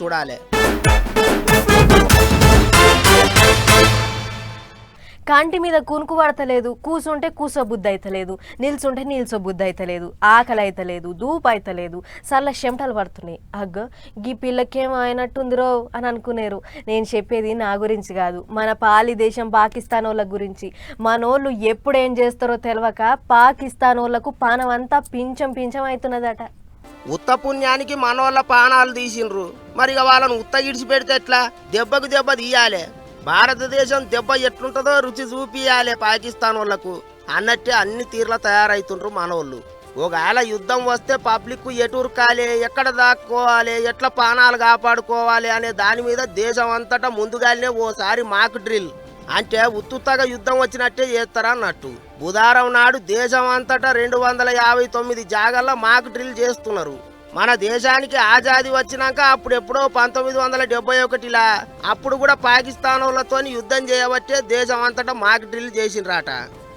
చూడాలి. కంటి మీద కునుకు పడతలేదు, కూసుంటే కూసోబుద్ధి అయితలేదు, నిల్చుంటే నిల్చోబుద్ధి అయితలేదు, ఆకలి అయితలేదు, దూపు అయితలేదు, సర్ల చెమటలు పడుతున్నాయి. అగ్గ గీ పిల్లకేమో అయినట్టుందిరో అని అనుకునేరు. నేను చెప్పేది నా గురించి కాదు, మన పాలి దేశం పాకిస్తాన్ వాళ్ళ గురించి. మనోళ్ళు ఎప్పుడు ఏం చేస్తారో తెలియక పాకిస్తాన్ వాళ్ళకు పానం అంతా పించం పించం అవుతున్నదట. ఉత్త పుణ్యానికి మనోళ్ళ పానాలు తీసిండ్రు, మరి ఇక వాళ్ళను ఉత్త ఇడిచి పెడితే ఎట్లా? దెబ్బకు దెబ్బ తీయాలి. భారతదేశం దెబ్బ ఎట్లుంటుందో రుచి చూపియాలి పాకిస్తాన్ వాళ్ళకు అన్నట్టే అన్ని తీర్ల తయారైతుండ్రు మనోళ్ళు. ఒకవేళ యుద్ధం వస్తే పబ్లిక్ ఎటురుకాలి, ఎక్కడ దాక్కోవాలి, ఎట్లా పానాలు కాపాడుకోవాలి అనే దాని మీద దేశం అంతటా ముందుగానే ఓసారి మాక్ డ్రిల్, అంటే ఉత్తుత్తగా యుద్ధం వచ్చినట్టే చేస్తారా అన్నట్టు. బుధవారం నాడు దేశం అంతటా 259 జాగాల్లో మాక్ డ్రిల్ చేస్తున్నారు. మన దేశానికి ఆజాదీ వచ్చినాక అప్పుడెప్పుడో 1971లా అప్పుడు కూడా పాకిస్తాన్ వాళ్ళతో యుద్ధం చేయబట్టే దేశం అంతటా మాక్ డ్రిల్ చేసిండ్రాట.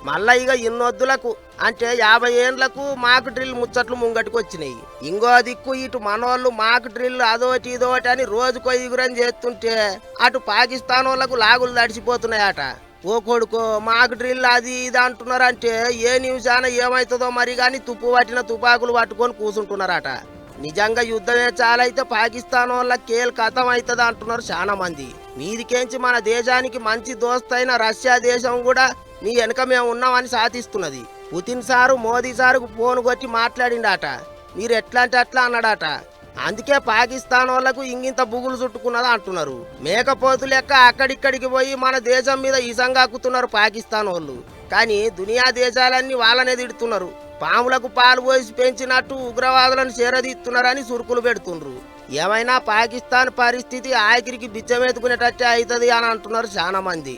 మళ్ళా ఇక ఇన్నొద్దులకు అంటే 50 ఏండ్లకు మాక్ డ్రిల్ ముచ్చట్లు ముంగటికి వచ్చినాయి. ఇంకో దిక్కు ఇటు మనోళ్ళు మాక్ డ్రిల్ అదోటి ఇదోటి అని రోజుకో ఇగురం చేస్తుంటే అటు పాకిస్తాన్ వాళ్ళకు లాగులు తడిసిపోతున్నాయట. ఓ కొడుకో మాక్ డ్రిల్ అది ఇది అంటున్నారంటే ఏ నిమిషాన ఏమవుతుందో మరి కానీ తుప్పు పట్టిన తుపాకులు పట్టుకొని కూర్చుంటున్నారట. నిజంగా యుద్ధమే చాలైతే పాకిస్తాన్ వాళ్ళ కేల్ కథం అవుతుంది అంటున్నారు చాలా మంది. మీదికేంచి మన దేశానికి మంచి దోస్తైన రష్యా దేశం కూడా నీ వెనక మేము ఉన్నామని సాధిస్తున్నది. పుతిన్ సారు మోదీ సారుకు ఫోన్ కొట్టి మాట్లాడిండట, మీరు ఎట్లా అంటే అట్లా అన్నాడట. అందుకే పాకిస్తాన్ వాళ్ళకు ఇంగింత బుగులు చుట్టుకున్నదా అంటున్నారు. మేకపోతు లెక్క అక్కడిక్కడికి పోయి మన దేశం మీద ఇసంగాకుతున్నారు పాకిస్తాన్ వాళ్ళు. కానీ దునియా దేశాలన్నీ వాళ్ళనే తిడుతున్నారు. పాములకు పాలు పోసి పెంచినట్టు ఉగ్రవాదులను చేరదీస్తున్నారని సురుకులు పెడుతుండ్రు. ఏమైనా పాకిస్తాన్ పరిస్థితి ఆఖరికి బిచ్చమెత్తుకునేటట్టే అవుతుంది అని అంటున్నారు చాలా మంది.